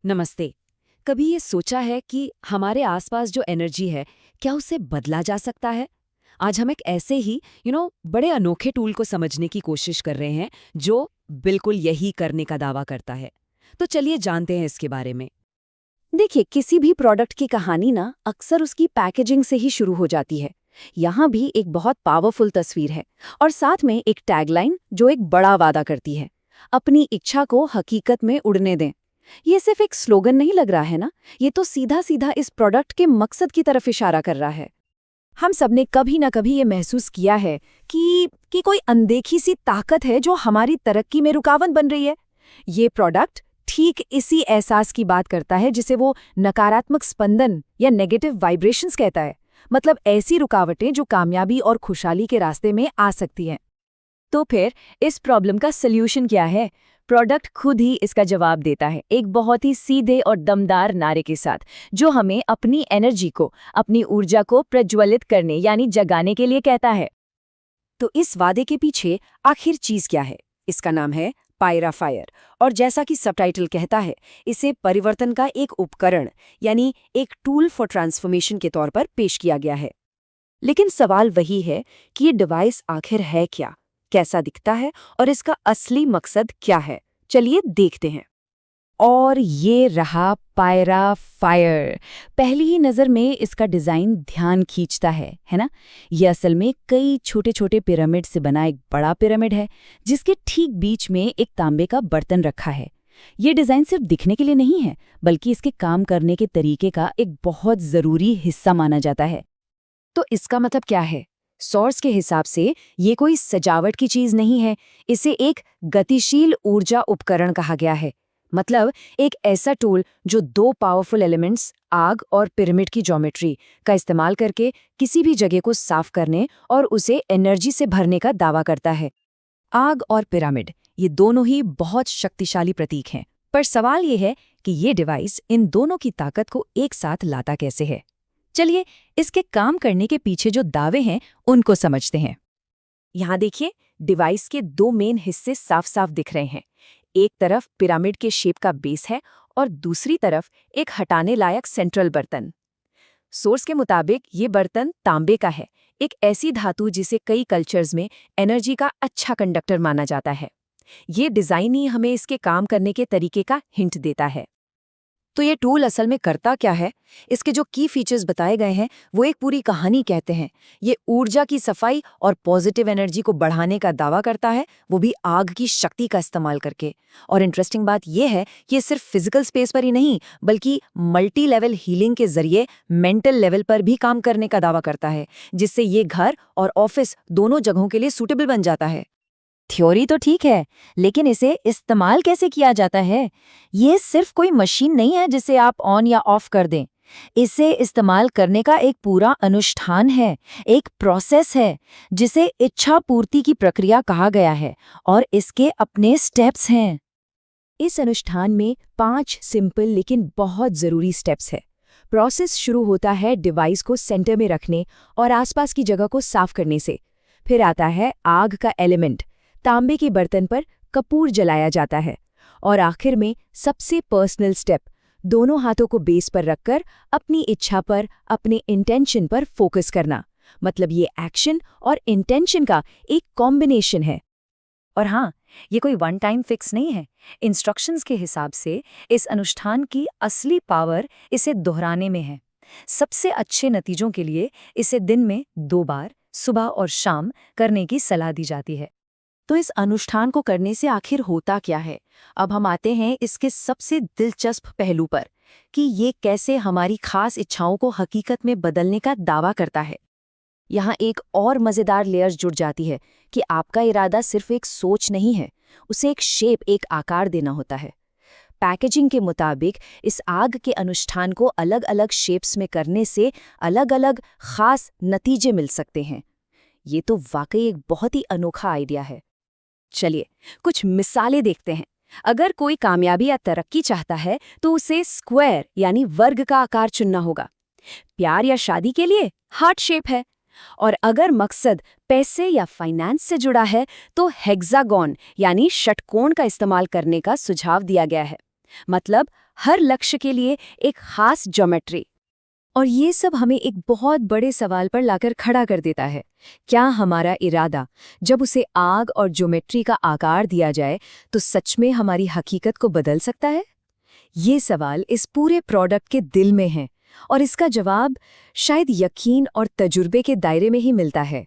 नमस्ते। कभी ये सोचा है कि हमारे आसपास जो एनर्जी है, क्या उसे बदला जा सकता है? आज हम एक ऐसे ही बड़े अनोखे टूल को समझने की कोशिश कर रहे हैं, जो बिल्कुल यही करने का दावा करता है। तो चलिए जानते हैं इसके बारे में। देखिए, किसी भी प्रोडक्ट की कहानी ना अक्सर उसकी पैकेजिंग से ही शुरू हो जाती है। यहाँ भी एक बहुत पावरफुल तस्वीर है और साथ में एक टैगलाइन जो एक बड़ा वादा करती है, अपनी इच्छा को हकीकत में उड़ने दें। ये सिर्फ एक स्लोगन नहीं लग रहा है ना, ये तो सीधा सीधा इस प्रोडक्ट के मकसद की तरफ इशारा कर रहा है। हम सबने कभी ना कभी ये महसूस किया है कि कोई अनदेखी सी ताकत है जो हमारी तरक्की में रुकावट बन रही है। ये प्रोडक्ट ठीक इसी एहसास की बात करता है जिसे वो नकारात्मक स्पंदन या नेगेटिव वाइब्रेशंस कहता है। मतलब ऐसी रुकावटें जो कामयाबी और खुशहाली के रास्ते में आ सकती हैं। तो फिर इस प्रॉब्लम का सल्यूशन क्या है? प्रोडक्ट खुद ही इसका जवाब देता है, एक बहुत ही सीधे और दमदार नारे के साथ, जो हमें अपनी एनर्जी को, अपनी ऊर्जा को प्रज्वलित करने यानी जगाने के लिए कहता है। तो इस वादे के पीछे आखिर चीज क्या है? इसका नाम है पायरा फायर, और जैसा कि सबटाइटल कहता है, इसे परिवर्तन का एक उपकरण यानी एक टूल फॉर ट्रांसफॉर्मेशन के तौर पर पेश किया गया है। लेकिन सवाल वही है कि ये डिवाइस आखिर है क्या, कैसा दिखता है और इसका असली मकसद क्या है। चलिए देखते हैं। और ये रहा पायरा फायर। पहली ही नज़र में इसका डिज़ाइन ध्यान खींचता है ना? ये असल में कई छोटे छोटे पिरामिड से बना एक बड़ा पिरामिड है, जिसके ठीक बीच में एक तांबे का बर्तन रखा है। ये डिज़ाइन सिर्फ दिखने के लिए नहीं है, बल्कि इसके काम करने के तरीके का एक बहुत ज़रूरी हिस्सा माना जाता है। तो इसका मतलब क्या है? सोर्स के हिसाब से ये कोई सजावट की चीज़ नहीं है, इसे एक गतिशील ऊर्जा उपकरण कहा गया है। मतलब एक ऐसा टूल जो दो पावरफुल एलिमेंट्स, आग और पिरामिड की ज्योमेट्री का इस्तेमाल करके किसी भी जगह को साफ करने और उसे एनर्जी से भरने का दावा करता है। आग और पिरामिड, ये दोनों ही बहुत शक्तिशाली प्रतीक हैं, पर सवाल ये है कि ये डिवाइस इन दोनों की ताकत को एक साथ लाता कैसे है। चलिए इसके काम करने के पीछे जो दावे हैं उनको समझते हैं। यहाँ देखिए, डिवाइस के दो मेन हिस्से साफ साफ दिख रहे हैं। एक तरफ पिरामिड के शेप का बेस है और दूसरी तरफ एक हटाने लायक सेंट्रल बर्तन। सोर्स के मुताबिक ये बर्तन तांबे का है, एक ऐसी धातु जिसे कई कल्चर्स में एनर्जी का अच्छा कंडक्टर माना जाता है। ये डिज़ाइन ही हमें इसके काम करने के तरीके का हिंट देता है। तो ये टूल असल में करता क्या है? इसके जो की फीचर्स बताए गए हैं वो एक पूरी कहानी कहते हैं। ये ऊर्जा की सफाई और पॉजिटिव एनर्जी को बढ़ाने का दावा करता है, वो भी आग की शक्ति का इस्तेमाल करके। और इंटरेस्टिंग बात ये है कि ये सिर्फ फिजिकल स्पेस पर ही नहीं, बल्कि मल्टी लेवल हीलिंग के जरिए मेंटल लेवल पर भी काम करने का दावा करता है, जिससे ये घर और ऑफिस दोनों जगहों के लिए सूटेबल बन जाता है। थ्योरी तो ठीक है, लेकिन इसे इस्तेमाल कैसे किया जाता है? ये सिर्फ कोई मशीन नहीं है जिसे आप ऑन या ऑफ कर दें। इसे इस्तेमाल करने का एक पूरा अनुष्ठान है, एक प्रोसेस है, जिसे इच्छा पूर्ति की प्रक्रिया कहा गया है, और इसके अपने स्टेप्स हैं। इस अनुष्ठान में 5 सिंपल लेकिन बहुत ज़रूरी स्टेप्स है। प्रोसेस शुरू होता है डिवाइस को सेंटर में रखने और आसपास की जगह को साफ करने से। फिर आता है आग का एलिमेंट, तांबे के बर्तन पर कपूर जलाया जाता है। और आखिर में सबसे पर्सनल स्टेप, दोनों हाथों को बेस पर रखकर अपनी इच्छा पर, अपने इंटेंशन पर फोकस करना। मतलब ये एक्शन और इंटेंशन का एक कॉम्बिनेशन है। और हाँ, ये कोई वन टाइम फिक्स नहीं है। इंस्ट्रक्शंस के हिसाब से इस अनुष्ठान की असली पावर इसे दोहराने में है। सबसे अच्छे नतीजों के लिए इसे दिन में 2 बार, सुबह और शाम, करने की सलाह दी जाती है। तो इस अनुष्ठान को करने से आखिर होता क्या है? अब हम आते हैं इसके सबसे दिलचस्प पहलू पर, कि ये कैसे हमारी खास इच्छाओं को हकीकत में बदलने का दावा करता है। यहाँ एक और मज़ेदार लेयर जुड़ जाती है कि आपका इरादा सिर्फ एक सोच नहीं है, उसे एक शेप, एक आकार देना होता है। पैकेजिंग के मुताबिक इस आग के अनुष्ठान को अलग अलग शेप्स में करने से अलग अलग खास नतीजे मिल सकते हैं। ये तो वाकई एक बहुत ही अनोखा आइडिया है। चलिए कुछ मिसालें देखते हैं। अगर कोई कामयाबी या तरक्की चाहता है तो उसे स्क्वायर यानी वर्ग का आकार चुनना होगा। प्यार या शादी के लिए हार्ट शेप है। और अगर मकसद पैसे या फाइनेंस से जुड़ा है तो हेक्सागोन यानी षटकोण का इस्तेमाल करने का सुझाव दिया गया है। मतलब हर लक्ष्य के लिए एक खास ज्योमेट्री। और ये सब हमें एक बहुत बड़े सवाल पर लाकर खड़ा कर देता है। क्या हमारा इरादा, जब उसे आग और ज्योमेट्री का आकार दिया जाए, तो सच में हमारी हकीकत को बदल सकता है? ये सवाल इस पूरे प्रोडक्ट के दिल में है, और इसका जवाब शायद यकीन और तजुर्बे के दायरे में ही मिलता है।